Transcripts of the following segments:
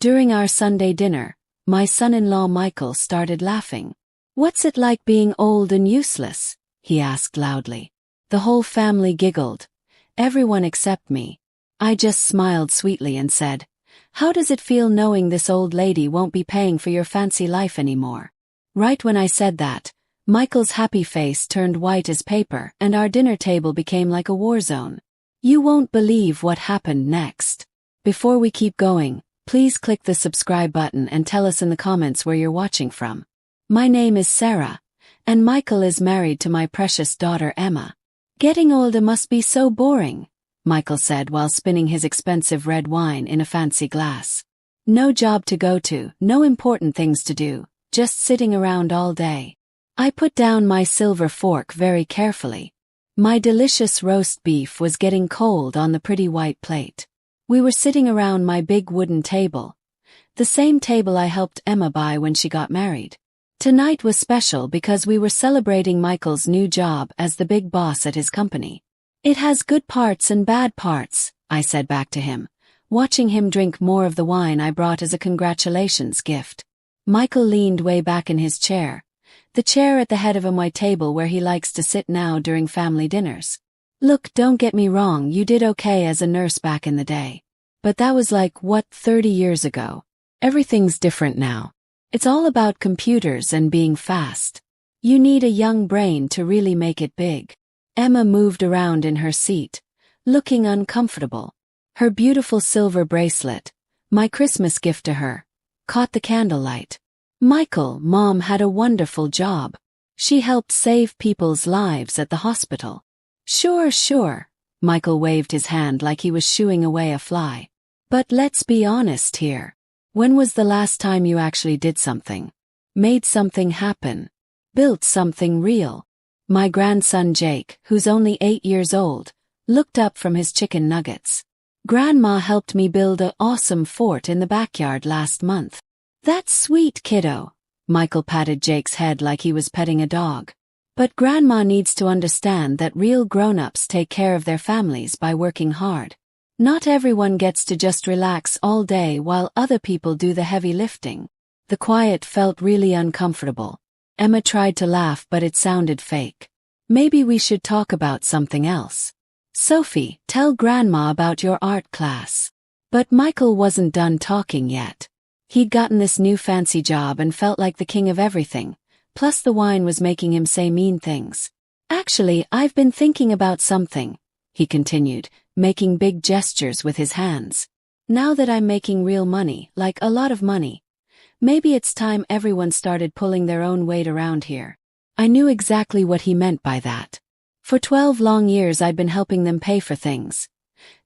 During our Sunday dinner, my son-in-law Michael started laughing. "What's it like being old and useless?" he asked loudly. The whole family giggled. Everyone except me. I just smiled sweetly and said, "How does it feel knowing this old lady won't be paying for your fancy life anymore?" Right when I said that, Michael's happy face turned white as paper and our dinner table became like a war zone. You won't believe what happened next. Before we keep going, please click the subscribe button and tell us in the comments where you're watching from. My name is Sarah, and Michael is married to my precious daughter Emma. "Getting older must be so boring," Michael said while spinning his expensive red wine in a fancy glass. "No job to go to, no important things to do, just sitting around all day." I put down my silver fork very carefully. My delicious roast beef was getting cold on the pretty white plate. We were sitting around my big wooden table, the same table I helped Emma buy when she got married. Tonight was special because we were celebrating Michael's new job as the big boss at his company. "It has good parts and bad parts," I said back to him, watching him drink more of the wine I brought as a congratulations gift. Michael leaned way back in his chair, the chair at the head of my table where he likes to sit now during family dinners. "Look, don't get me wrong, you did okay as a nurse back in the day. But that was like, 30 years ago. Everything's different now. It's all about computers and being fast. You need a young brain to really make it big." Emma moved around in her seat, looking uncomfortable. Her beautiful silver bracelet, my Christmas gift to her, caught the candlelight. "Michael, Mom had a wonderful job. She helped save people's lives at the hospital." Sure, Michael waved his hand like he was shooing away a fly. "But let's be honest here. When was the last time you actually did something? Made something happen? Built something real?" My grandson Jake, who's only 8 years old, looked up from his chicken nuggets. "Grandma helped me build an awesome fort in the backyard last month." "That's sweet, kiddo." Michael patted Jake's head like he was petting a dog. "But Grandma needs to understand that real grown-ups take care of their families by working hard. Not everyone gets to just relax all day while other people do the heavy lifting." The quiet felt really uncomfortable. Emma tried to laugh but it sounded fake. "Maybe we should talk about something else. Sophie, tell Grandma about your art class." But Michael wasn't done talking yet. He'd gotten this new fancy job and felt like the king of everything, plus the wine was making him say mean things. "Actually, I've been thinking about something," he continued, making big gestures with his hands. "Now that I'm making real money, like a lot of money, maybe it's time everyone started pulling their own weight around here." I knew exactly what he meant by that. For 12 long years I'd been helping them pay for things.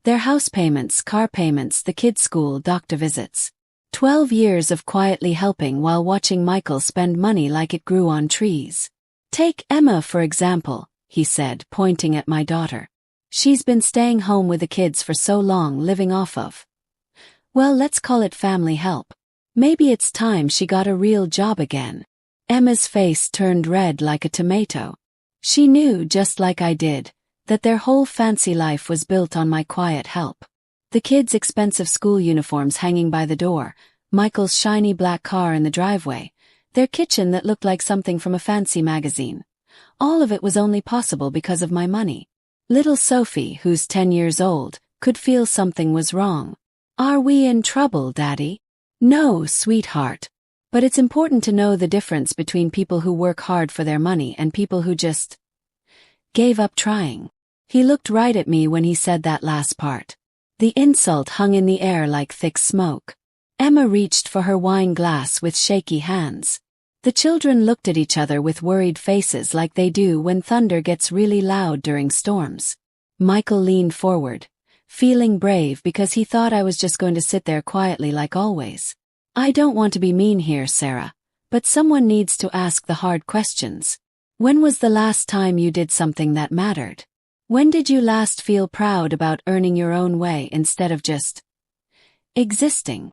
Their house payments, car payments, the kids' school, doctor visits. 12 years of quietly helping while watching Michael spend money like it grew on trees. "Take Emma for example," he said, pointing at my daughter. "She's been staying home with the kids for so long, living off of, well, let's call it family help. Maybe it's time she got a real job again." Emma's face turned red like a tomato. She knew, just like I did, that their whole fancy life was built on my quiet help. The kids' expensive school uniforms hanging by the door, Michael's shiny black car in the driveway, their kitchen that looked like something from a fancy magazine. All of it was only possible because of my money. Little Sophie, who's 10 years old, could feel something was wrong. "Are we in trouble, Daddy?" "No, sweetheart. But it's important to know the difference between people who work hard for their money and people who just gave up trying." He looked right at me when he said that last part. The insult hung in the air like thick smoke. Emma reached for her wine glass with shaky hands. The children looked at each other with worried faces like they do when thunder gets really loud during storms. Michael leaned forward, feeling brave because he thought I was just going to sit there quietly like always. "I don't want to be mean here, Sarah, but someone needs to ask the hard questions. When was the last time you did something that mattered? When did you last feel proud about earning your own way instead of just existing?"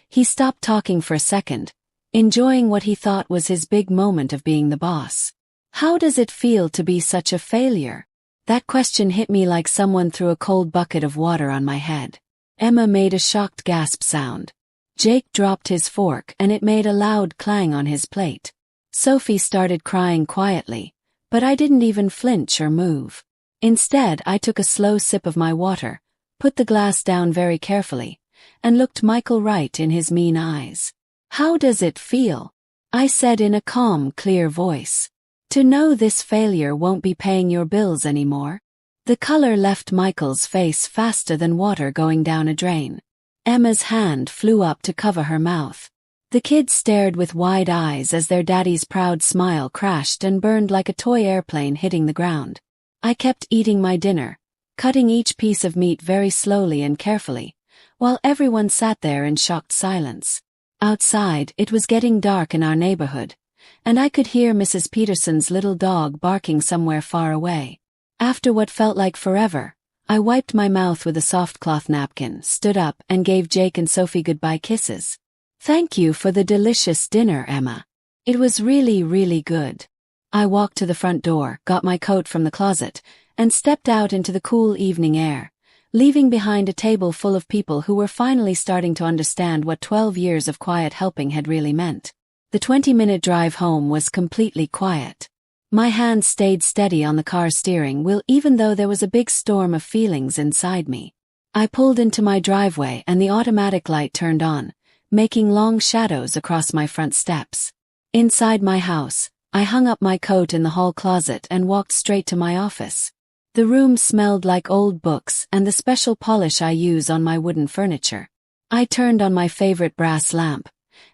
He stopped talking for a second, enjoying what he thought was his big moment of being the boss. "How does it feel to be such a failure?" That question hit me like someone threw a cold bucket of water on my head. Emma made a shocked gasp sound. Jake dropped his fork and it made a loud clang on his plate. Sophie started crying quietly, but I didn't even flinch or move. Instead, I took a slow sip of my water, put the glass down very carefully, and looked Michael right in his mean eyes. "How does it feel?" I said in a calm, clear voice. "To know this failure won't be paying your bills anymore?" The color left Michael's face faster than water going down a drain. Emma's hand flew up to cover her mouth. The kids stared with wide eyes as their daddy's proud smile crashed and burned like a toy airplane hitting the ground. I kept eating my dinner, cutting each piece of meat very slowly and carefully, while everyone sat there in shocked silence. Outside, it was getting dark in our neighborhood, and I could hear Mrs. Peterson's little dog barking somewhere far away. After what felt like forever, I wiped my mouth with a soft cloth napkin, stood up, and gave Jake and Sophie goodbye kisses. "Thank you for the delicious dinner, Emma. It was really, really good." I walked to the front door, got my coat from the closet, and stepped out into the cool evening air, leaving behind a table full of people who were finally starting to understand what 12 years of quiet helping had really meant. The 20-minute drive home was completely quiet. My hand stayed steady on the car's steering wheel even though there was a big storm of feelings inside me. I pulled into my driveway and the automatic light turned on, making long shadows across my front steps. Inside my house, I hung up my coat in the hall closet and walked straight to my office. The room smelled like old books and the special polish I use on my wooden furniture. I turned on my favorite brass lamp,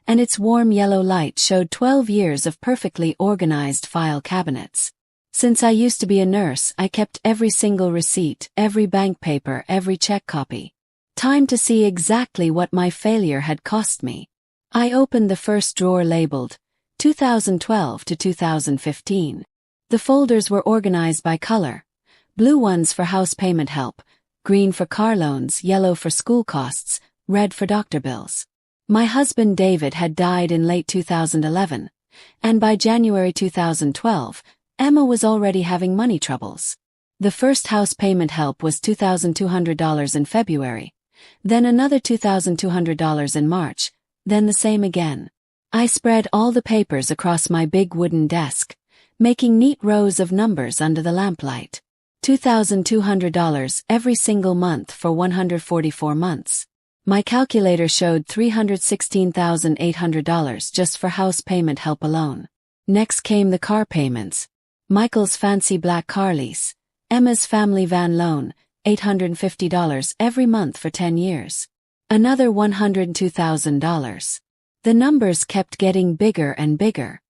and its warm yellow light showed 12 years of perfectly organized file cabinets. Since I used to be a nurse, I kept every single receipt, every bank paper, every check copy. Time to see exactly what my failure had cost me. I opened the first drawer labeled 2012 to 2015. The folders were organized by color. Blue ones for house payment help, green for car loans, yellow for school costs, red for doctor bills. My husband David had died in late 2011, and by January 2012, Emma was already having money troubles. The first house payment help was $2,200 in February, then another $2,200 in March, then the same again. I spread all the papers across my big wooden desk, making neat rows of numbers under the lamplight. $2,200 every single month for 144 months. My calculator showed $316,800 just for house payment help alone. Next came the car payments. Michael's fancy black car lease, Emma's family van loan, $850 every month for 10 years. Another $102,000. The numbers kept getting bigger and bigger.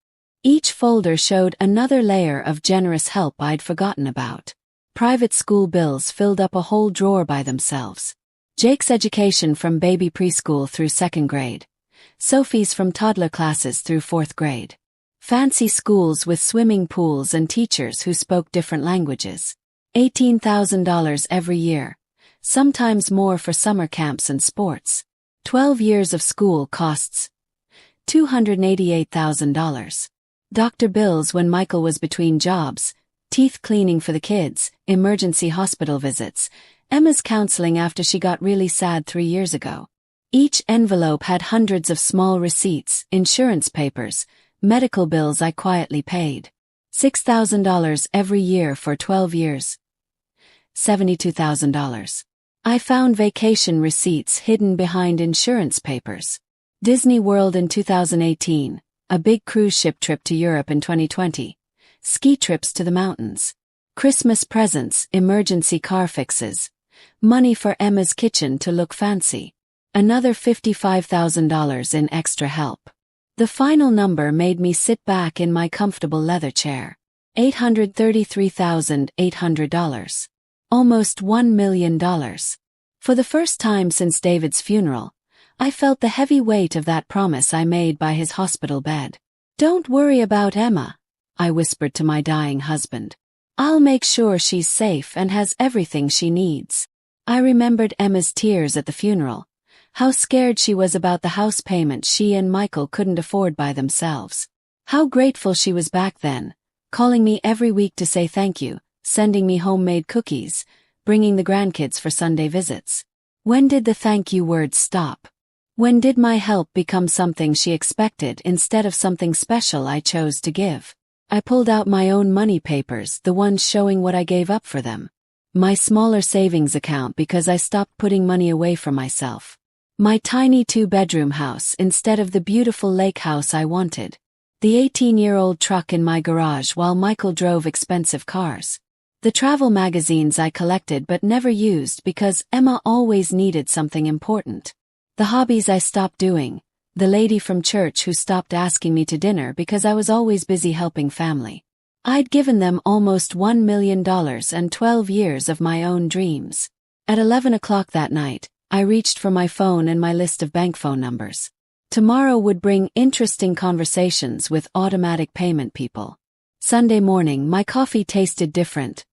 Each folder showed another layer of generous help I'd forgotten about. Private school bills filled up a whole drawer by themselves. Jake's education from baby preschool through 2nd grade. Sophie's from toddler classes through 4th grade. Fancy schools with swimming pools and teachers who spoke different languages. $18,000 every year, sometimes more for summer camps and sports. 12 years of school costs $288,000. Doctor bills when Michael was between jobs, teeth cleaning for the kids, emergency hospital visits, Emma's counseling after she got really sad 3 years ago. Each envelope had hundreds of small receipts, insurance papers, medical bills I quietly paid. $6,000 every year for 12 years. $72,000. I found vacation receipts hidden behind insurance papers. Disney World in 2018, a big cruise ship trip to Europe in 2020, ski trips to the mountains, Christmas presents, emergency car fixes, money for Emma's kitchen to look fancy, another $55,000 in extra help. The final number made me sit back in my comfortable leather chair. $833,800. Almost $1 million. For the first time since David's funeral, I felt the heavy weight of that promise I made by his hospital bed. "Don't worry about Emma," I whispered to my dying husband. "I'll make sure she's safe and has everything she needs." I remembered Emma's tears at the funeral, how scared she was about the house payment she and Michael couldn't afford by themselves. How grateful she was back then, calling me every week to say thank you, sending me homemade cookies, bringing the grandkids for Sunday visits. When did the thank you words stop? When did my help become something she expected instead of something special I chose to give? I pulled out my own money papers, the ones showing what I gave up for them. My smaller savings account because I stopped putting money away for myself. My tiny 2-bedroom house instead of the beautiful lake house I wanted. The 18-year-old truck in my garage while Michael drove expensive cars. The travel magazines I collected but never used because Emma always needed something important. The hobbies I stopped doing. The lady from church who stopped asking me to dinner because I was always busy helping family. I'd given them almost $1 million and 12 years of my own dreams. At 11 o'clock that night, I reached for my phone and my list of bank phone numbers. Tomorrow would bring interesting conversations with automatic payment people. Sunday morning, my coffee tasted different.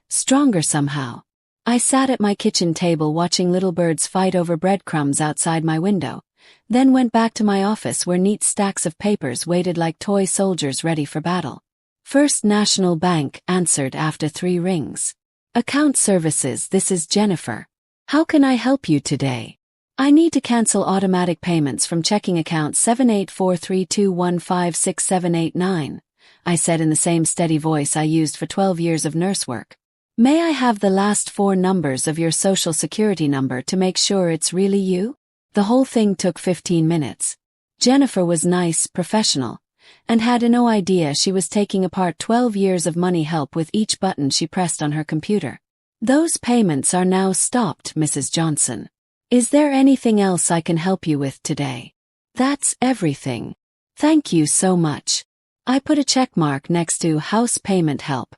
Stronger somehow. I sat at my kitchen table watching little birds fight over breadcrumbs outside my window, then went back to my office where neat stacks of papers waited like toy soldiers ready for battle. First National Bank answered after 3 rings. Account services, this is Jennifer. How can I help you today? I need to cancel automatic payments from checking account 784321567889, I said in the same steady voice I used for 12 years of nurse work. May I have the last 4 numbers of your social security number to make sure it's really you? The whole thing took 15 minutes. Jennifer was nice, professional, and had no idea she was taking apart 12 years of money help with each button she pressed on her computer. Those payments are now stopped, Mrs. Johnson. Is there anything else I can help you with today? That's everything. Thank you so much. I put a check mark next to house payment help.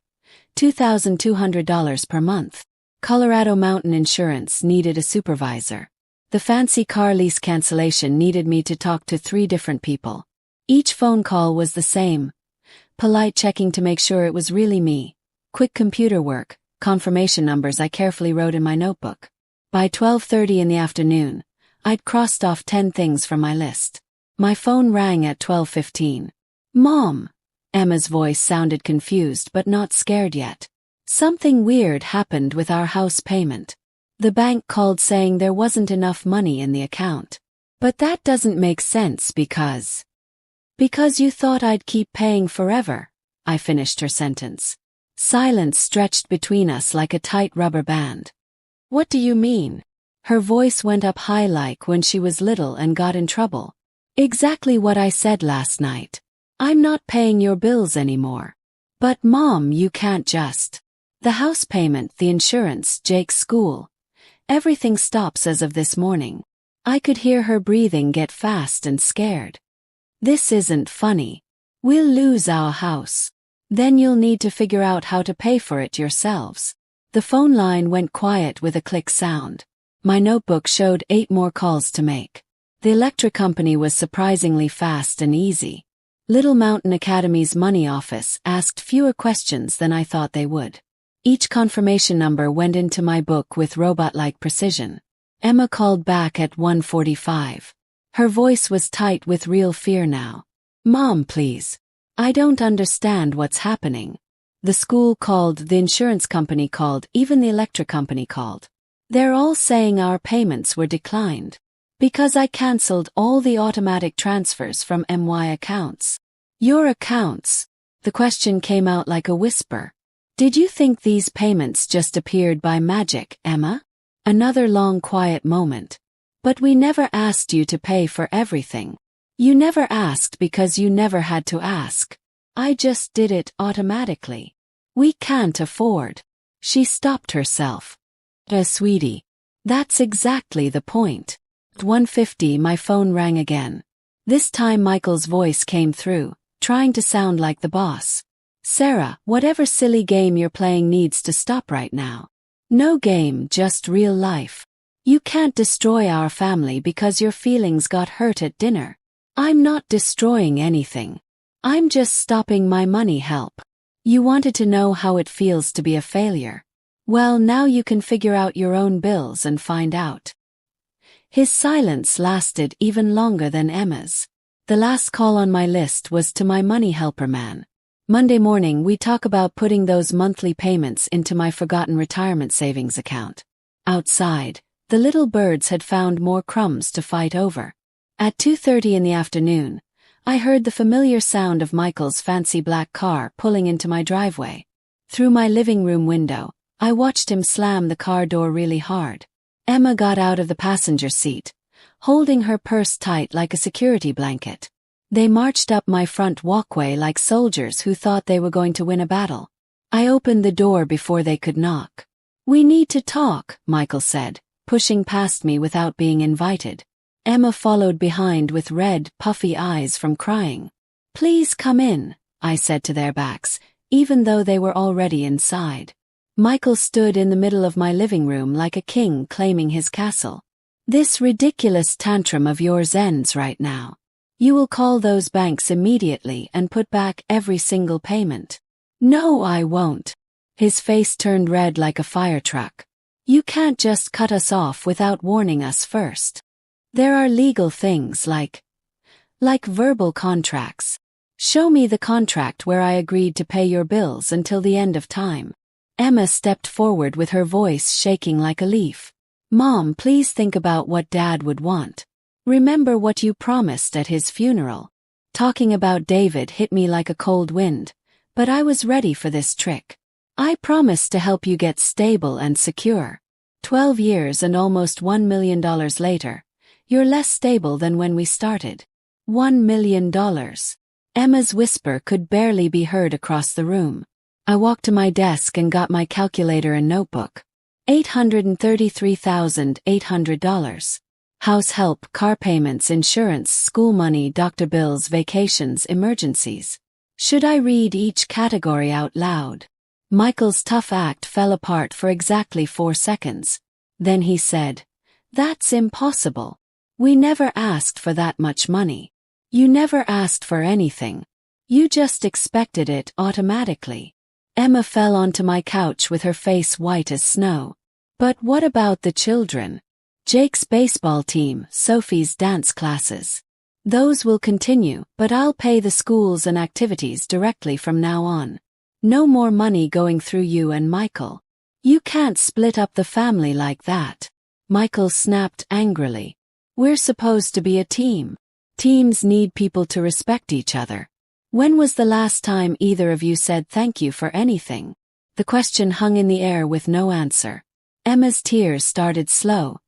$2,200 per month. Colorado Mountain Insurance needed a supervisor. The fancy car lease cancellation needed me to talk to 3 different people. Each phone call was the same. Polite checking to make sure it was really me. Quick computer work, confirmation numbers I carefully wrote in my notebook. By 12:30 in the afternoon, I'd crossed off 10 things from my list. My phone rang at 12:15. Mom! Emma's voice sounded confused but not scared yet. Something weird happened with our house payment. The bank called saying there wasn't enough money in the account. But that doesn't make sense because you thought I'd keep paying forever, I finished her sentence. Silence stretched between us like a tight rubber band. What do you mean? Her voice went up high like when she was little and got in trouble. Exactly what I said last night. I'm not paying your bills anymore. But Mom, you can't just. The house payment, the insurance, Jake's school. Everything stops as of this morning. I could hear her breathing get fast and scared. This isn't funny. We'll lose our house. Then you'll need to figure out how to pay for it yourselves. The phone line went quiet with a click sound. My notebook showed 8 more calls to make. The electric company was surprisingly fast and easy. Little Mountain Academy's money office asked fewer questions than I thought they would. Each confirmation number went into my book with robot-like precision. Emma called back at 1:45. Her voice was tight with real fear now. Mom, please. I don't understand what's happening. The school called, the insurance company called, even the electric company called. They're all saying our payments were declined. Because I cancelled all the automatic transfers from MY accounts. Your accounts? The question came out like a whisper. Did you think these payments just appeared by magic, Emma? Another long quiet moment. But we never asked you to pay for everything. You never asked because you never had to ask. I just did it automatically. We can't afford. She stopped herself. Sweetie. That's exactly the point. At 1:50 my phone rang again. This time Michael's voice came through, trying to sound like the boss. Sarah, whatever silly game you're playing needs to stop right now. No game, just real life. You can't destroy our family because your feelings got hurt at dinner. I'm not destroying anything. I'm just stopping my money help. You wanted to know how it feels to be a failure. Well, now you can figure out your own bills and find out. His silence lasted even longer than Emma's. The last call on my list was to my money helper man. Monday morning we talk about putting those monthly payments into my forgotten retirement savings account. Outside, The little birds had found more crumbs to fight over. At 2:30 in the afternoon, I heard the familiar sound of Michael's fancy black car pulling into my driveway. Through my living room window, I watched him slam the car door really hard. Emma got out of the passenger seat, holding her purse tight like a security blanket. They marched up my front walkway like soldiers who thought they were going to win a battle. I opened the door before they could knock. "We need to talk," Michael said, pushing past me without being invited. Emma followed behind with red, puffy eyes from crying. "Please come in," I said to their backs, even though they were already inside. Michael stood in the middle of my living room like a king claiming his castle. "This ridiculous tantrum of yours ends right now. You will call those banks immediately and put back every single payment." "No, I won't." His face turned red like a fire truck. "You can't just cut us off without warning us first. There are legal things like verbal contracts. Show me the contract where I agreed to pay your bills until the end of time." Emma stepped forward with her voice shaking like a leaf. "Mom, please think about what Dad would want. Remember what you promised at his funeral." Talking about David hit me like a cold wind, but I was ready for this trick. "I promised to help you get stable and secure. 12 years and almost $1 million later, you're less stable than when we started. $1 million. Emma's whisper could barely be heard across the room. I walked to my desk and got my calculator and notebook. $833,800. House help, car payments, insurance, school money, doctor bills, vacations, emergencies. Should I read each category out loud? Michael's tough act fell apart for exactly 4 seconds. Then he said, "That's impossible. We never asked for that much money. You never asked for anything. You just expected it automatically." Emma fell onto my couch with her face white as snow. "But what about the children? Jake's baseball team, Sophie's dance classes. Those will continue, but I'll pay the schools and activities directly from now on. No more money going through you and Michael. You can't split up the family like that." Michael snapped angrily. "We're supposed to be a team. Teams need people to respect each other. When was the last time either of you said thank you for anything?" The question hung in the air with no answer. Emma's tears started slow,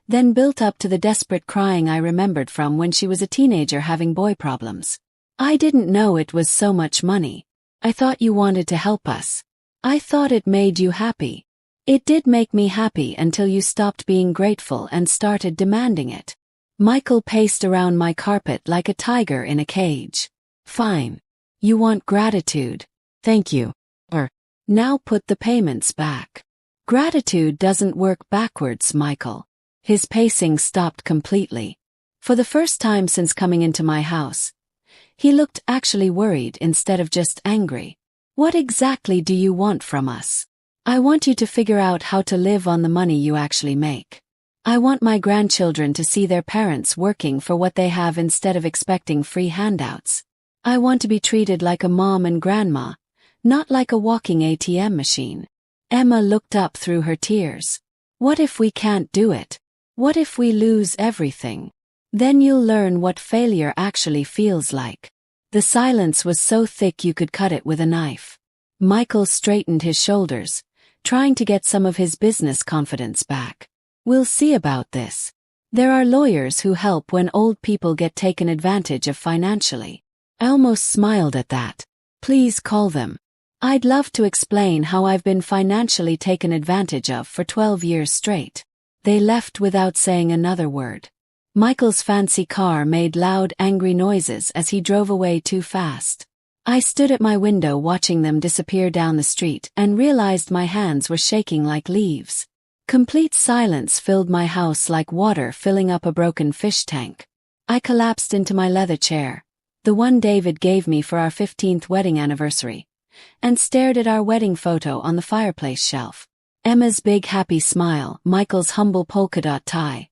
then built up to the desperate crying I remembered from when she was a teenager having boy problems. "I didn't know it was so much money. I thought you wanted to help us. I thought it made you happy. It did make me happy until you stopped being grateful and started demanding it." Michael paced around my carpet like a tiger in a cage. "Fine. You want gratitude. Thank you. Now put the payments back." "Gratitude doesn't work backwards, Michael." His pacing stopped completely. For the first time since coming into my house, he looked actually worried instead of just angry. "What exactly do you want from us?" "I want you to figure out how to live on the money you actually make. I want my grandchildren to see their parents working for what they have instead of expecting free handouts. I want to be treated like a mom and grandma, not like a walking ATM machine." Emma looked up through her tears. "What if we can't do it? What if we lose everything? Then you'll learn what failure actually feels like." The silence was so thick you could cut it with a knife. Michael straightened his shoulders, trying to get some of his business confidence back. "We'll see about this. There are lawyers who help when old people get taken advantage of financially." I almost smiled at that. "Please call them. I'd love to explain how I've been financially taken advantage of for 12 years straight." They left without saying another word. Michael's fancy car made loud, angry noises as he drove away too fast. I stood at my window watching them disappear down the street and realized my hands were shaking like leaves. Complete silence filled my house like water filling up a broken fish tank. I collapsed into my leather chair, the one David gave me for our 15th wedding anniversary, and stared at our wedding photo on the fireplace shelf. Emma's big happy smile, Michael's humble polka dot tie,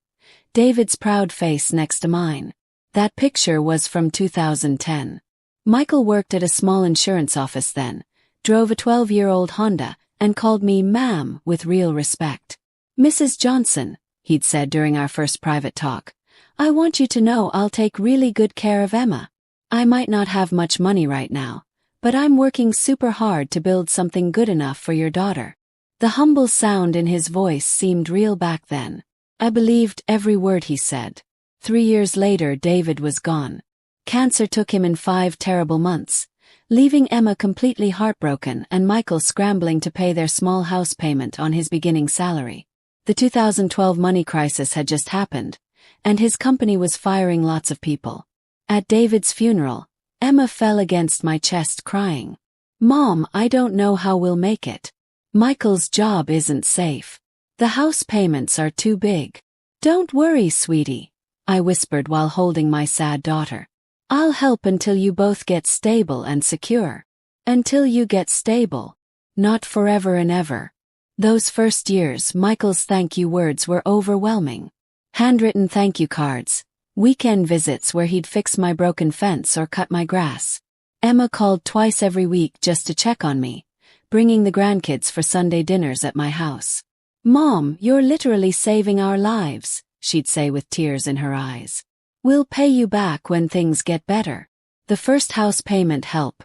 David's proud face next to mine. That picture was from 2010. Michael worked at a small insurance office then, drove a 12-year-old Honda, and called me ma'am with real respect. "Mrs. Johnson, he'd said during our first private talk. "I want you to know I'll take really good care of Emma. I might not have much money right now, but I'm working super hard to build something good enough for your daughter." The humble sound in his voice seemed real back then. I believed every word he said. 3 years later, David was gone. Cancer took him in 5 terrible months, leaving Emma completely heartbroken and Michael scrambling to pay their small house payment on his beginning salary. The 2012 money crisis had just happened, and his company was firing lots of people. At David's funeral, Emma fell against my chest crying, "Mom, I don't know how we'll make it. Michael's job isn't safe. The house payments are too big." "Don't worry, sweetie," I whispered while holding my sad daughter. "I'll help until you both get stable and secure." Until you get stable. Not forever and ever. Those first years, Michael's thank you words were overwhelming. Handwritten thank you cards, weekend visits where he'd fix my broken fence or cut my grass. Emma called twice every week just to check on me, bringing the grandkids for Sunday dinners at my house. "Mom, you're literally saving our lives," she'd say with tears in her eyes. "We'll pay you back when things get better." The first house payment help.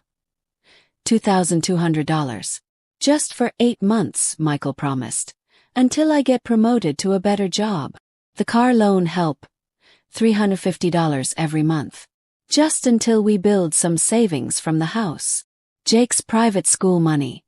$2,200. "Just for 8 months," Michael promised. "Until I get promoted to a better job." The car loan help. $350 every month. "Just until we build some savings from the house." Jake's private school money.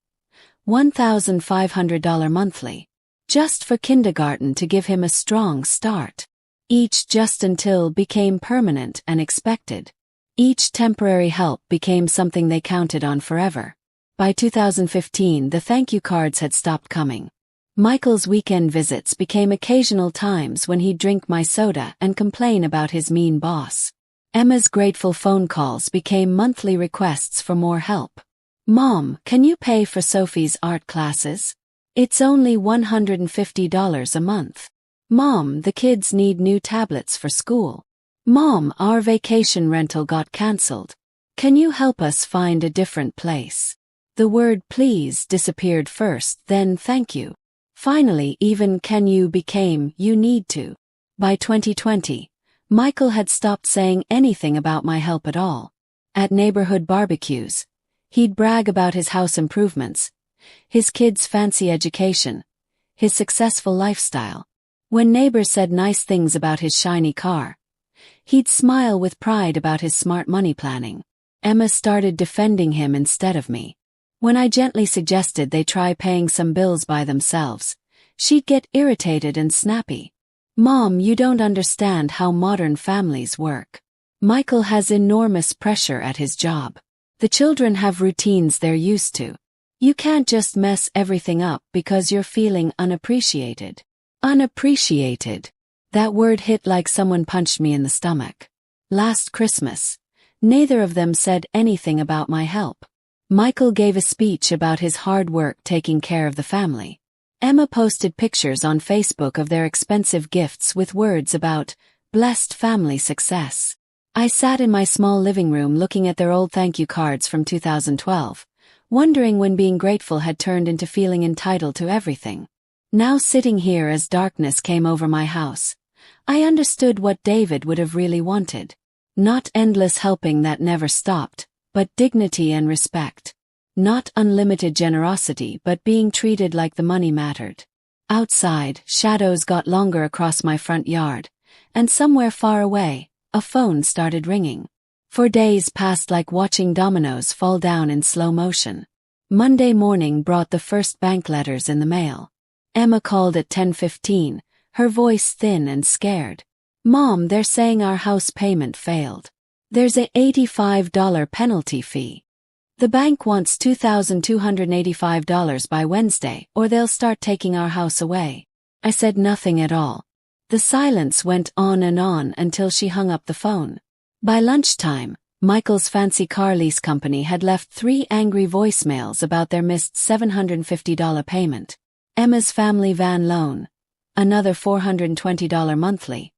$1,500 monthly. Just for kindergarten to give him a strong start. Each just until became permanent and expected. Each temporary help became something they counted on forever. By 2015, the thank you cards had stopped coming. Michael's weekend visits became occasional times when he'd drink my soda and complain about his mean boss. Emma's grateful phone calls became monthly requests for more help. "Mom, can you pay for Sophie's art classes? It's only $150 a month." "Mom, the kids need new tablets for school." "Mom, our vacation rental got cancelled. Can you help us find a different place?" The word please disappeared first, then thank you. Finally, even can you became you need to. By 2020, Michael had stopped saying anything about my help at all. At neighborhood barbecues, he'd brag about his house improvements, his kids' fancy education, his successful lifestyle. When neighbors said nice things about his shiny car, he'd smile with pride about his smart money planning. Emma started defending him instead of me. When I gently suggested they try paying some bills by themselves, she'd get irritated and snappy. "Mom, you don't understand how modern families work. Michael has enormous pressure at his job. The children have routines they're used to. You can't just mess everything up because you're feeling unappreciated." Unappreciated. That word hit like someone punched me in the stomach. Last Christmas, neither of them said anything about my help. Michael gave a speech about his hard work taking care of the family. Emma posted pictures on Facebook of their expensive gifts with words about blessed family success. I sat in my small living room looking at their old thank you cards from 2012, wondering when being grateful had turned into feeling entitled to everything. Now sitting here as darkness came over my house, I understood what David would have really wanted. Not endless helping that never stopped, but dignity and respect. Not unlimited generosity, but being treated like the money mattered. Outside, shadows got longer across my front yard, and somewhere far away, a phone started ringing. 4 days passed like watching dominoes fall down in slow motion. Monday morning brought the first bank letters in the mail. Emma called at 10:15, her voice thin and scared. "Mom, they're saying our house payment failed. There's a $85 penalty fee. The bank wants $2,285 by Wednesday, or they'll start taking our house away." I said nothing at all. The silence went on and on until she hung up the phone. By lunchtime, Michael's fancy car lease company had left 3 angry voicemails about their missed $750 payment. Emma's family van loan, another $420 monthly,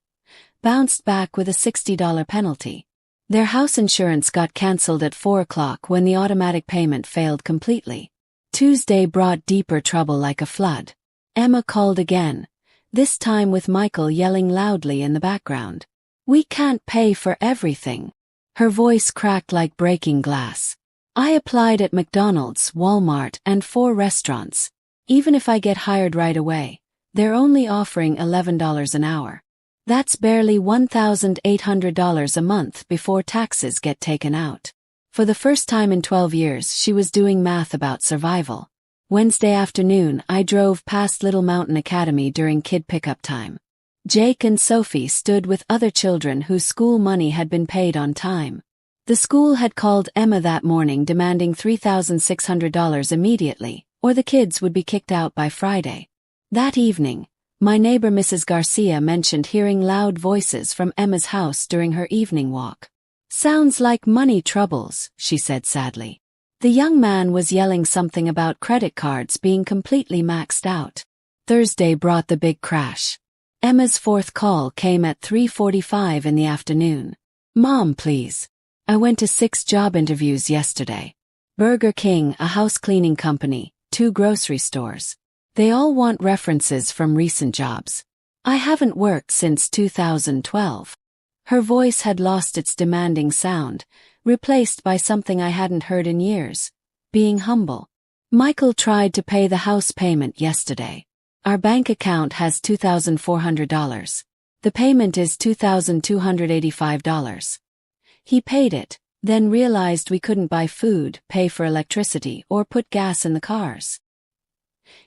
bounced back with a $60 penalty. Their house insurance got cancelled at 4 o'clock when the automatic payment failed completely. Tuesday brought deeper trouble like a flood. Emma called again, this time with Michael yelling loudly in the background. "We can't pay for everything." Her voice cracked like breaking glass. "I applied at McDonald's, Walmart, and 4 restaurants. Even if I get hired right away, they're only offering $11 an hour. That's barely $1,800 a month before taxes get taken out." For the first time in 12 years, she was doing math about survival. Wednesday afternoon, I drove past Little Mountain Academy during kid pickup time. Jake and Sophie stood with other children whose school money had been paid on time. The school had called Emma that morning demanding $3,600 immediately, or the kids would be kicked out by Friday. That evening, my neighbor Mrs. Garcia mentioned hearing loud voices from Emma's house during her evening walk. "Sounds like money troubles," she said sadly. The young man was yelling something about credit cards being completely maxed out. Thursday brought the big crash. Emma's 4th call came at 3:45 in the afternoon. "Mom, please. I went to 6 job interviews yesterday. Burger King, a house cleaning company, 2 grocery stores. They all want references from recent jobs. I haven't worked since 2012. Her voice had lost its demanding sound, replaced by something I hadn't heard in years: being humble. "Michael tried to pay the house payment yesterday. Our bank account has $2,400. The payment is $2,285. He paid it, then realized we couldn't buy food, pay for electricity, or put gas in the cars.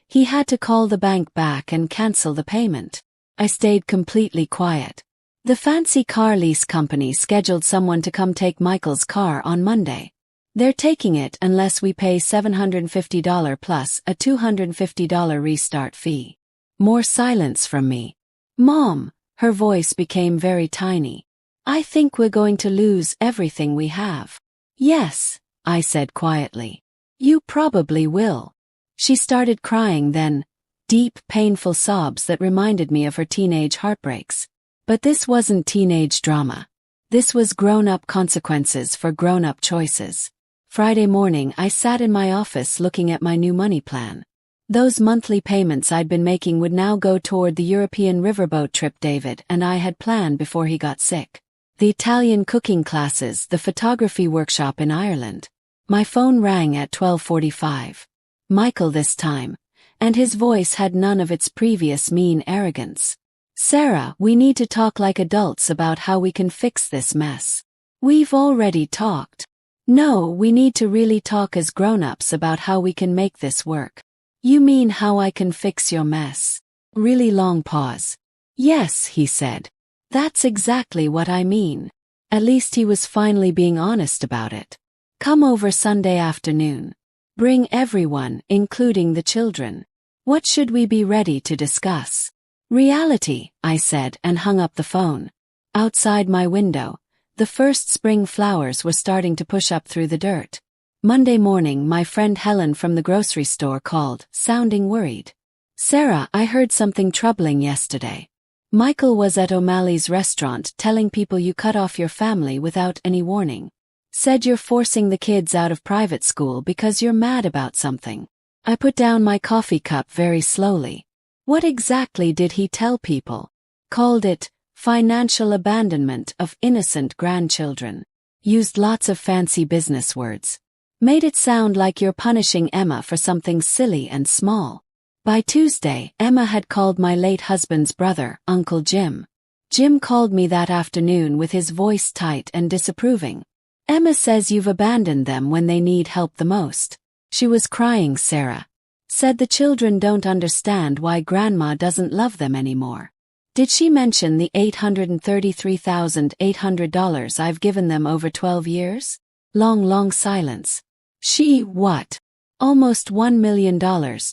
He had to call the bank back and cancel the payment." I stayed completely quiet. The fancy car lease company scheduled someone to come take Michael's car on Monday. They're taking it unless we pay $750 plus a $250 restart fee. More silence from me. "Mom," her voice became very tiny. "I think we're going to lose everything we have." "Yes," I said quietly. "You probably will." She started crying then, deep, painful sobs that reminded me of her teenage heartbreaks. But this wasn't teenage drama. This was grown-up consequences for grown-up choices. Friday morning, I sat in my office looking at my new money plan. Those monthly payments I'd been making would now go toward the European riverboat trip David and I had planned before he got sick, the Italian cooking classes, the photography workshop in Ireland. My phone rang at 12:45. Michael this time, and his voice had none of its previous mean arrogance. "Sarah, we need to talk like adults about how we can fix this mess." "We've already talked." "No, we need to really talk as grown-ups about how we can make this work." "You mean how I can fix your mess?" Really long pause. "Yes," he said. "That's exactly what I mean." At least he was finally being honest about it. "Come over Sunday afternoon. Bring everyone, including the children. What should we be ready to discuss?" "Reality," I said and hung up the phone. Outside my window, the first spring flowers were starting to push up through the dirt. Monday morning, my friend Helen from the grocery store called, sounding worried. "Sarah, I heard something troubling yesterday. Michael was at O'Malley's restaurant telling people you cut off your family without any warning. Said you're forcing the kids out of private school because you're mad about something." I put down my coffee cup very slowly. What exactly did he tell people? Called it financial abandonment of innocent grandchildren. Used lots of fancy business words. Made it sound like you're punishing Emma for something silly and small. By Tuesday, Emma had called my late husband's brother, Uncle Jim. Jim called me that afternoon with his voice tight and disapproving. "Emma says you've abandoned them when they need help the most." She was crying, Sarah. Said the children don't understand why Grandma doesn't love them anymore. Did she mention the $833,800 I've given them over 12 years? Long silence. She, what? Almost $1 million,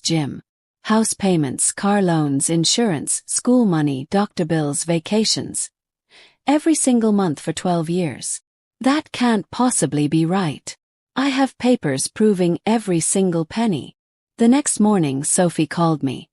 Jim. House payments, car loans, insurance, school money, doctor bills, vacations. Every single month for 12 years. That can't possibly be right. I have papers proving every single penny. The next morning, Sophie called me.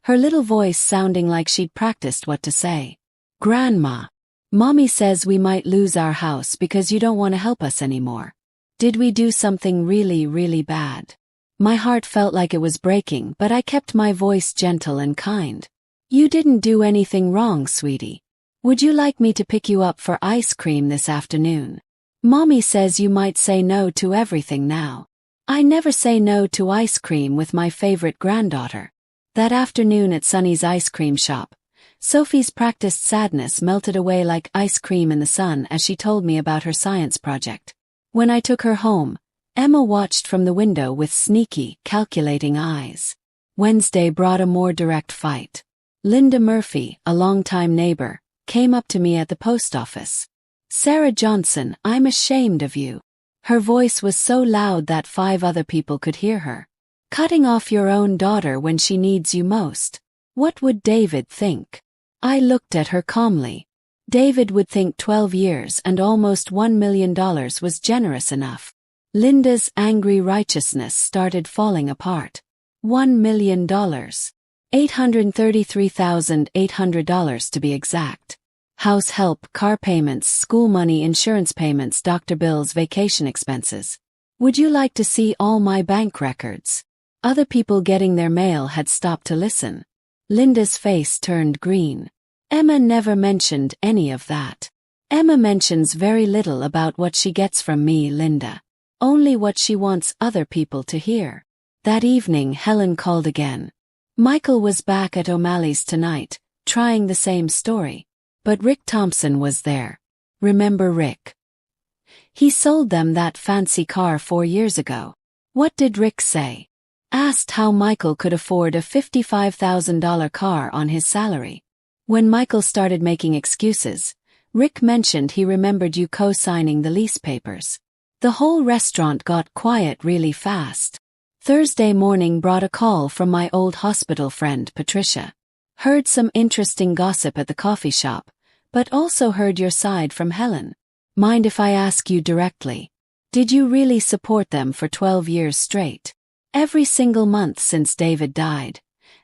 Her little voice sounding like she'd practiced what to say. "Grandma, Mommy says we might lose our house because you don't want to help us anymore. Did we do something really, really bad?" My heart felt like it was breaking, but I kept my voice gentle and kind. You didn't do anything wrong, sweetie. Would you like me to pick you up for ice cream this afternoon? Mommy says you might say no to everything now. I never say no to ice cream with my favorite granddaughter. That afternoon at Sonny's ice cream shop, Sophie's practiced sadness melted away like ice cream in the sun as she told me about her science project. When I took her home, Emma watched from the window with sneaky, calculating eyes. Wednesday brought a more direct fight. Linda Murphy, a longtime neighbor, came up to me at the post office. "Sarah Johnson, I'm ashamed of you." Her voice was so loud that 5 other people could hear her. "Cutting off your own daughter when she needs you most. What would David think?" I looked at her calmly. David would think 12 years and almost $1 million was generous enough. Linda's angry righteousness started falling apart. $1 million. $833,800 to be exact. House help, car payments, school money, insurance payments, doctor bills, vacation expenses. Would you like to see all my bank records? Other people getting their mail had stopped to listen. Linda's face turned green. Emma never mentioned any of that. Emma mentions very little about what she gets from me, Linda. Only what she wants other people to hear. That evening Helen called again. Michael was back at O'Malley's tonight, trying the same story. But Rick Thompson was there. Remember Rick? He sold them that fancy car 4 years ago. What did Rick say? Asked how Michael could afford a $55,000 car on his salary. When Michael started making excuses, Rick mentioned he remembered you co-signing the lease papers. The whole restaurant got quiet really fast. Thursday morning brought a call from my old hospital friend Patricia. Heard some interesting gossip at the coffee shop, but also heard your side from Helen. Mind if I ask you directly? Did you really support them for 12 years straight? Every single month since David died.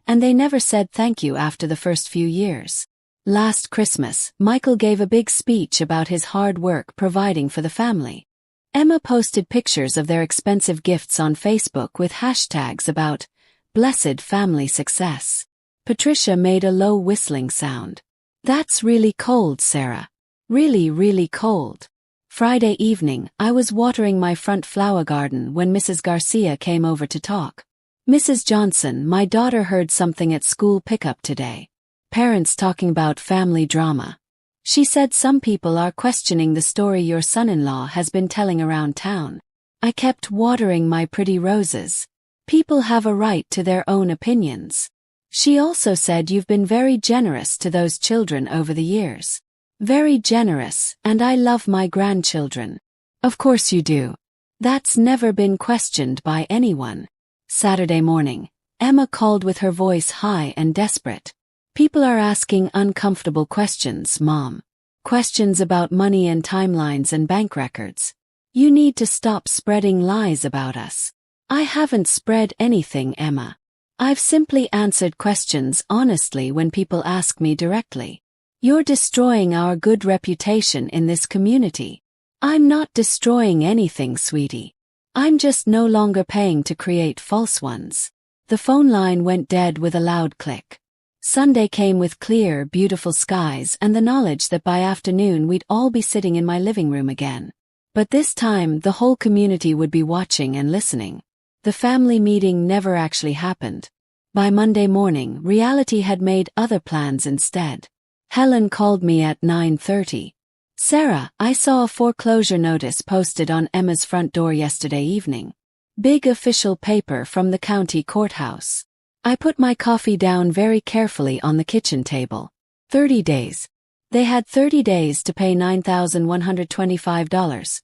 And they never said thank you after the first few years. Last Christmas, Michael gave a big speech about his hard work providing for the family. Emma posted pictures of their expensive gifts on Facebook with hashtags about blessed family success. Patricia made a low whistling sound. That's really cold, Sarah. Really, really cold. Friday evening, I was watering my front flower garden when Mrs. Garcia came over to talk. "Mrs. Johnson, my daughter heard something at school pickup today. Parents talking about family drama. She said some people are questioning the story your son-in-law has been telling around town." I kept watering my pretty roses. People have a right to their own opinions. She also said you've been very generous to those children over the years. Very generous, and I love my grandchildren. Of course you do. That's never been questioned by anyone. Saturday morning, Emma called with her voice high and desperate. "People are asking uncomfortable questions, Mom. Questions about money and timelines and bank records. You need to stop spreading lies about us." I haven't spread anything, Emma. I've simply answered questions honestly when people ask me directly. You're destroying our good reputation in this community. I'm not destroying anything, sweetie. I'm just no longer paying to create false ones. The phone line went dead with a loud click. Sunday came with clear, beautiful skies and the knowledge that by afternoon we'd all be sitting in my living room again. But this time the whole community would be watching and listening. The family meeting never actually happened. By Monday morning, reality had made other plans instead. Helen called me at 9:30. "Sarah, I saw a foreclosure notice posted on Emma's front door yesterday evening. Big official paper from the county courthouse." I put my coffee down very carefully on the kitchen table. 30 days. They had 30 days to pay $9,125.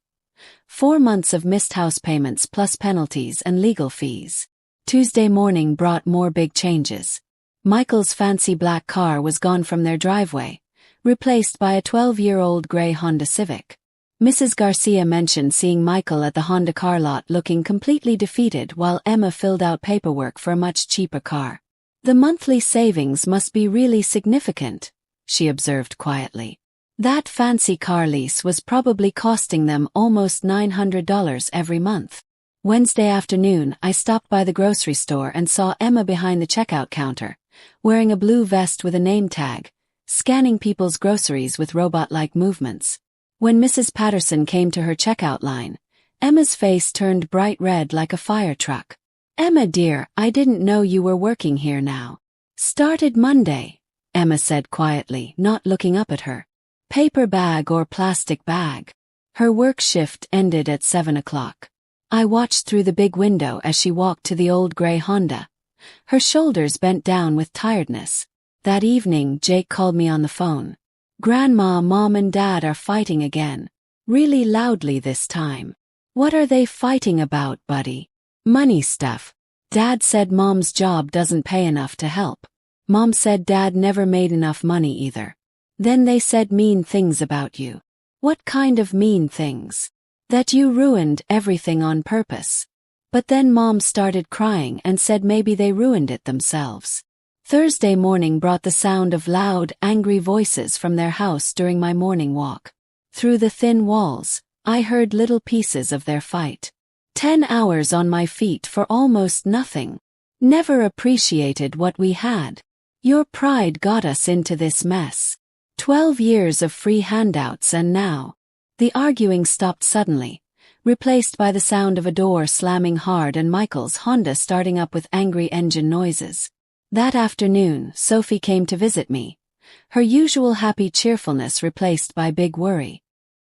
4 months of missed house payments plus penalties and legal fees. Tuesday morning brought more big changes. Michael's fancy black car was gone from their driveway, replaced by a 12-year-old gray Honda Civic. Mrs. Garcia mentioned seeing Michael at the Honda car lot looking completely defeated while Emma filled out paperwork for a much cheaper car. "The monthly savings must be really significant," she observed quietly. That fancy car lease was probably costing them almost $900 every month. Wednesday afternoon, I stopped by the grocery store and saw Emma behind the checkout counter, wearing a blue vest with a name tag, scanning people's groceries with robot-like movements. When Mrs. Patterson came to her checkout line, Emma's face turned bright red like a fire truck. "Emma dear, I didn't know you were working here now." "Started Monday," Emma said quietly, not looking up at her. "Paper bag or plastic bag?" Her work shift ended at 7 o'clock. I watched through the big window as she walked to the old gray Honda. Her shoulders bent down with tiredness. That evening, Jake called me on the phone. "Grandma, Mom and Dad are fighting again. Really loudly this time." "What are they fighting about, buddy?" "Money stuff. Dad said Mom's job doesn't pay enough to help. Mom said Dad never made enough money either. Then they said mean things about you." "What kind of mean things?" "That you ruined everything on purpose." But then Mom started crying and said maybe they ruined it themselves. Thursday morning brought the sound of loud, angry voices from their house during my morning walk. Through the thin walls, I heard little pieces of their fight. 10 hours on my feet for almost nothing. Never appreciated what we had. Your pride got us into this mess. 12 years of free handouts and now. The arguing stopped suddenly, replaced by the sound of a door slamming hard and Michael's Honda starting up with angry engine noises. That afternoon, Sophie came to visit me, her usual happy cheerfulness replaced by big worry.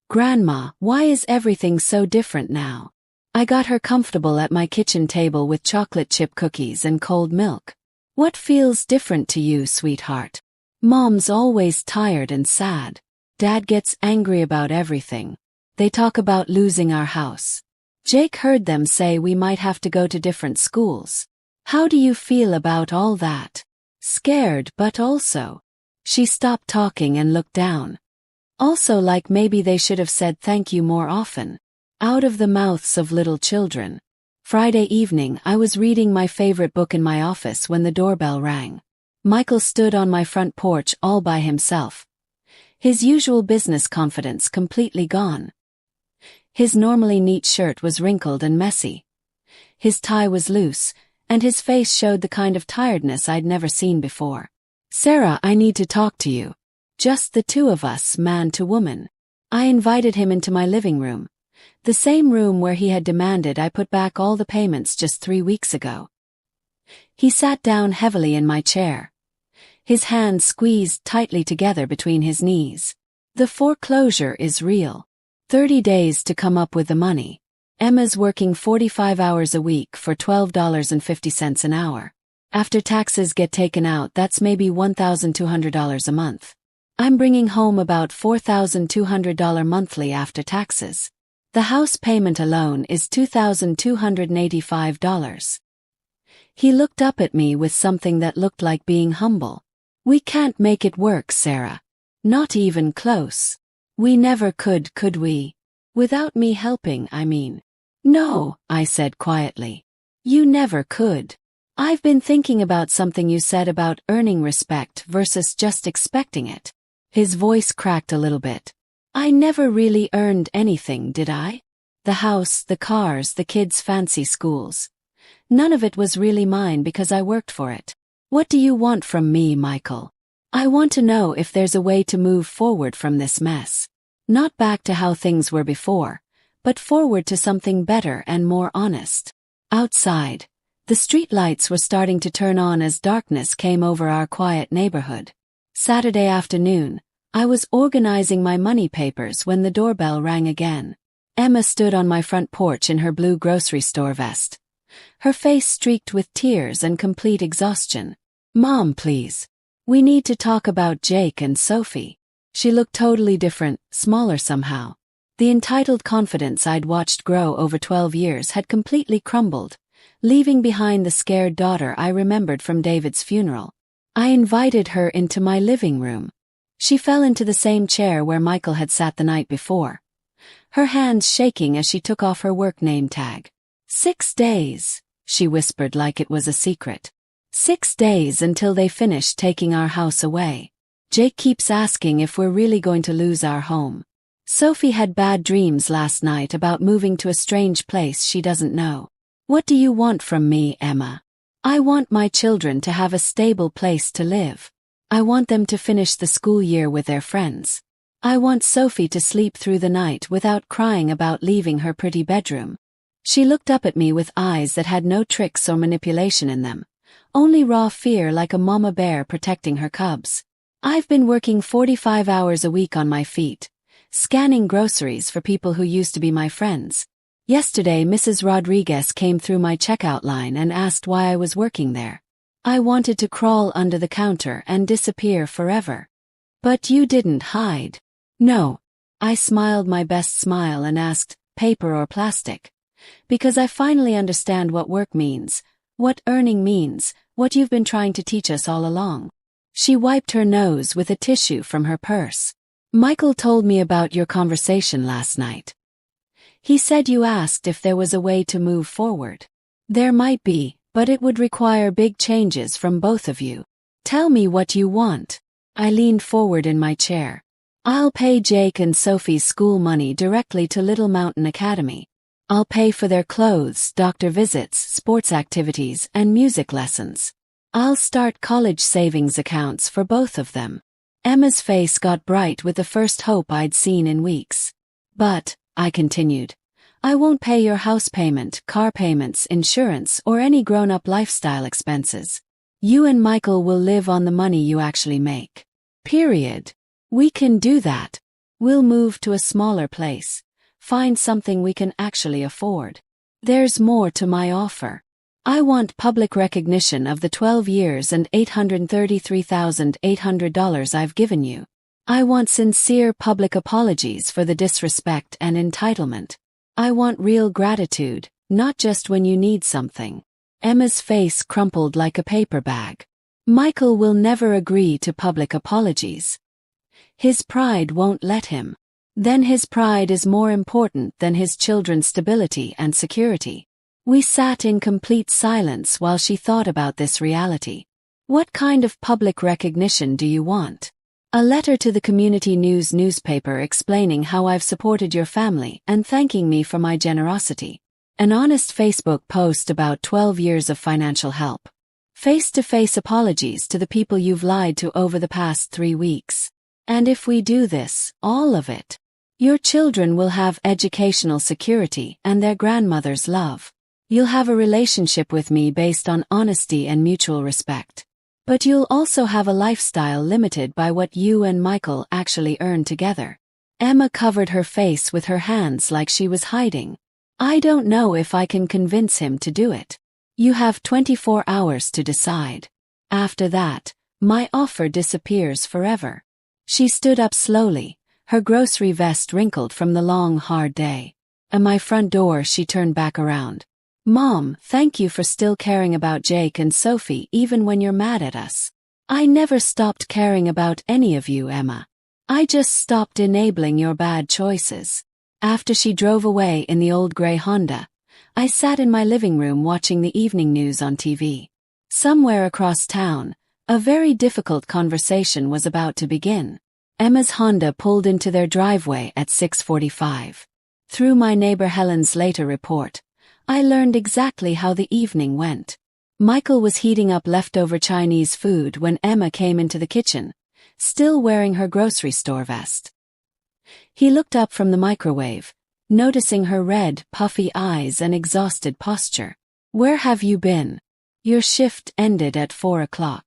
"Grandma, why is everything so different now?" I got her comfortable at my kitchen table with chocolate chip cookies and cold milk. "What feels different to you, sweetheart?" "Mom's always tired and sad. Dad gets angry about everything. They talk about losing our house. Jake heard them say we might have to go to different schools. How do you feel about all that?" "Scared but also." She stopped talking and looked down. "Also like maybe they should have said thank you more often." Out of the mouths of little children. Friday evening I was reading my favorite book in my office when the doorbell rang. Michael stood on my front porch all by himself. His usual business confidence completely gone. His normally neat shirt was wrinkled and messy. His tie was loose, and his face showed the kind of tiredness I'd never seen before. "Sarah, I need to talk to you. Just the two of us, man to woman." I invited him into my living room, the same room where he had demanded I put back all the payments just 3 weeks ago. He sat down heavily in my chair, his hands squeezed tightly together between his knees. "The foreclosure is real. 30 days to come up with the money. Emma's working 45 hours a week for $12.50 an hour. After taxes get taken out, that's maybe $1,200 a month. I'm bringing home about $4,200 monthly after taxes. The house payment alone is $2,285. He looked up at me with something that looked like being humble. "We can't make it work, Sarah. Not even close. We never could we? Without me helping, I mean." "No," I said quietly. "You never could. I've been thinking about something you said about earning respect versus just expecting it." His voice cracked a little bit. "I never really earned anything, did I? The house, the cars, the kids' fancy schools. None of it was really mine because I worked for it. What do you want from me, Michael? I want to know if there's a way to move forward from this mess. Not back to how things were before, but forward to something better and more honest." Outside, the street lights were starting to turn on as darkness came over our quiet neighborhood. Saturday afternoon, I was organizing my money papers when the doorbell rang again. Emma stood on my front porch in her blue grocery store vest, her face streaked with tears and complete exhaustion. "Mom, please. We need to talk about Jake and Sophie." She looked totally different, smaller somehow. The entitled confidence I'd watched grow over 12 years had completely crumbled, leaving behind the scared daughter I remembered from David's funeral. I invited her into my living room. She fell into the same chair where Michael had sat the night before, her hands shaking as she took off her work name tag. 6 days, she whispered like it was a secret. 6 days until they finish taking our house away. Jake keeps asking if we're really going to lose our home. Sophie had bad dreams last night about moving to a strange place she doesn't know. What do you want from me, Emma? I want my children to have a stable place to live. I want them to finish the school year with their friends. I want Sophie to sleep through the night without crying about leaving her pretty bedroom. She looked up at me with eyes that had no tricks or manipulation in them, only raw fear like a mama bear protecting her cubs. I've been working 45 hours a week on my feet, scanning groceries for people who used to be my friends. Yesterday, Mrs. Rodriguez came through my checkout line and asked why I was working there. I wanted to crawl under the counter and disappear forever. But you didn't hide. No. I smiled my best smile and asked, paper or plastic? Because I finally understand what work means, what earning means, what you've been trying to teach us all along. She wiped her nose with a tissue from her purse. Michael told me about your conversation last night. He said you asked if there was a way to move forward. There might be, but it would require big changes from both of you. Tell me what you want. I leaned forward in my chair. I'll pay Jake and Sophie's school money directly to Little Mountain Academy. I'll pay for their clothes, doctor visits, sports activities, and music lessons. I'll start college savings accounts for both of them. Emma's face got bright with the first hope I'd seen in weeks. But, I continued, I won't pay your house payment, car payments, insurance, or any grown-up lifestyle expenses. You and Michael will live on the money you actually make. Period. We can do that. We'll move to a smaller place. Find something we can actually afford. There's more to my offer. I want public recognition of the 12 years and $833,800 I've given you. I want sincere public apologies for the disrespect and entitlement. I want real gratitude, not just when you need something. Emma's face crumpled like a paper bag. Michael will never agree to public apologies. His pride won't let him. Then his pride is more important than his children's stability and security. We sat in complete silence while she thought about this reality. What kind of public recognition do you want? A letter to the community news newspaper explaining how I've supported your family and thanking me for my generosity. An honest Facebook post about 12 years of financial help. Face-to-face apologies to the people you've lied to over the past 3 weeks. And if we do this, all of it, your children will have educational security and their grandmother's love. You'll have a relationship with me based on honesty and mutual respect. But you'll also have a lifestyle limited by what you and Michael actually earn together. Emma covered her face with her hands like she was hiding. I don't know if I can convince him to do it. You have 24 hours to decide. After that, my offer disappears forever. She stood up slowly, her grocery vest wrinkled from the long, hard day. At my front door, she turned back around. Mom, thank you for still caring about Jake and Sophie even when you're mad at us. I never stopped caring about any of you, Emma. I just stopped enabling your bad choices. After she drove away in the old gray Honda, I sat in my living room watching the evening news on TV. Somewhere across town, a very difficult conversation was about to begin. Emma's Honda pulled into their driveway at 6:45. Through my neighbor Helen's later report, I learned exactly how the evening went. Michael was heating up leftover Chinese food when Emma came into the kitchen, still wearing her grocery store vest. He looked up from the microwave, noticing her red, puffy eyes and exhausted posture. Where have you been? Your shift ended at 4 o'clock.